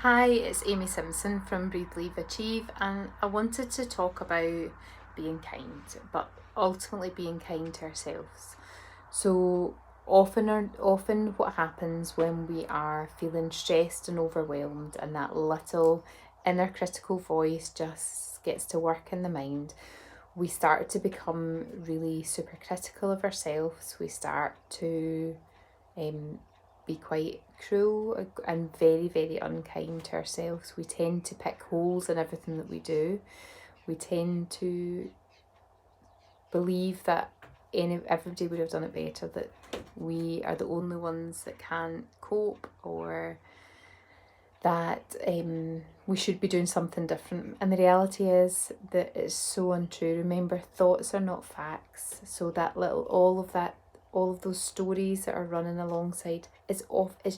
Hi, it's Amy Simpson from Breathe, Leave, Achieve, and I wanted to talk about being kind, but ultimately being kind to ourselves. So often what happens when we are feeling stressed and overwhelmed, and that little inner critical voice just gets to work in the mind, we start to become really super critical of ourselves. We start to um, be quite cruel and very, very unkind to ourselves. We tend to pick holes in everything that we do. We tend to believe that everybody would have done it better, that we are the only ones that can't cope, or that we should be doing something different. And the reality is that it's so untrue. Remember, thoughts are not facts. So all of those stories that are running alongside is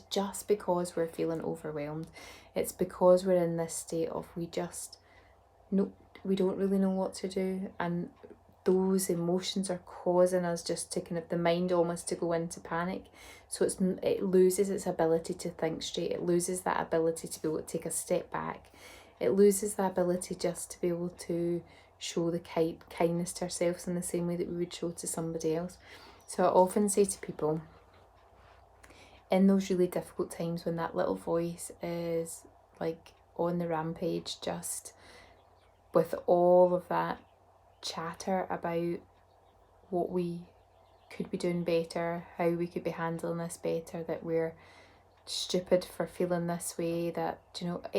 just because we're feeling overwhelmed. It's because we're in this state of no, we don't really know what to do, and those emotions are causing us just to kind of the mind almost to go into panic. So it loses its ability to think straight. It loses that ability to be able to take a step back. It loses that ability just to be able to show the kindness to ourselves in the same way that we would show to somebody else. So I often say to people, in those really difficult times when that little voice is like on the rampage, just with all of that chatter about what we could be doing better, how we could be handling this better, that we're stupid for feeling this way, that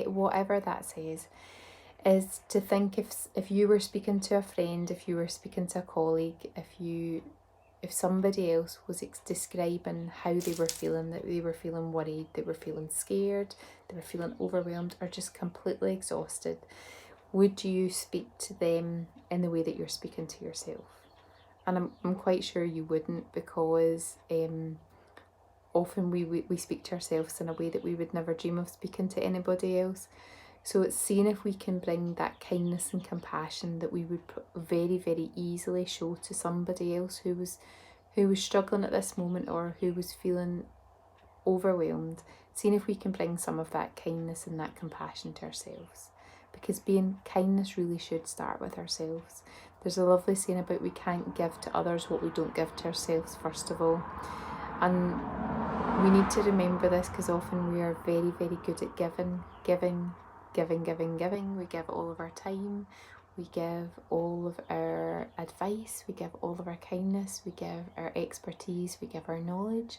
whatever that says, is to think if you were speaking to a friend, if you were speaking to a colleague, if somebody else was describing how they were feeling, that they were feeling worried, they were feeling scared, they were feeling overwhelmed, or just completely exhausted, would you speak to them in the way that you're speaking to yourself? And I'm quite sure you wouldn't, because often we speak to ourselves in a way that we would never dream of speaking to anybody else. So it's seeing if we can bring that kindness and compassion that we would very, very easily show to somebody else who was struggling at this moment, or who was feeling overwhelmed. Seeing if we can bring some of that kindness and that compassion to ourselves, because being kindness really should start with ourselves. There's a lovely saying about we can't give to others what we don't give to ourselves first of all. And we need to remember this, because often we are very, very good at giving. We give all of our time, we give all of our advice, we give all of our kindness, we give our expertise, we give our knowledge,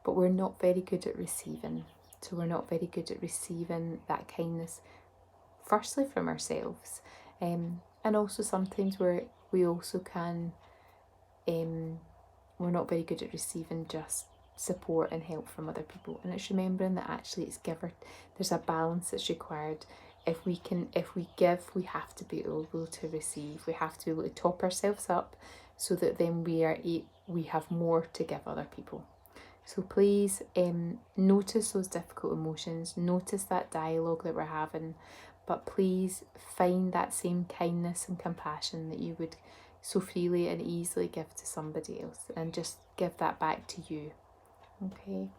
but we're not very good at receiving. So we're not very good at receiving that kindness, firstly from ourselves, and also sometimes we also can we're not very good at receiving just support and help from other people. And it's remembering that actually there's a balance that's required. If we give, we have to be able to receive. We have to be able to top ourselves up, so that then we have more to give other people. So please notice those difficult emotions, notice that dialogue that we're having, but please find that same kindness and compassion that you would so freely and easily give to somebody else, and just give that back to you. Okay.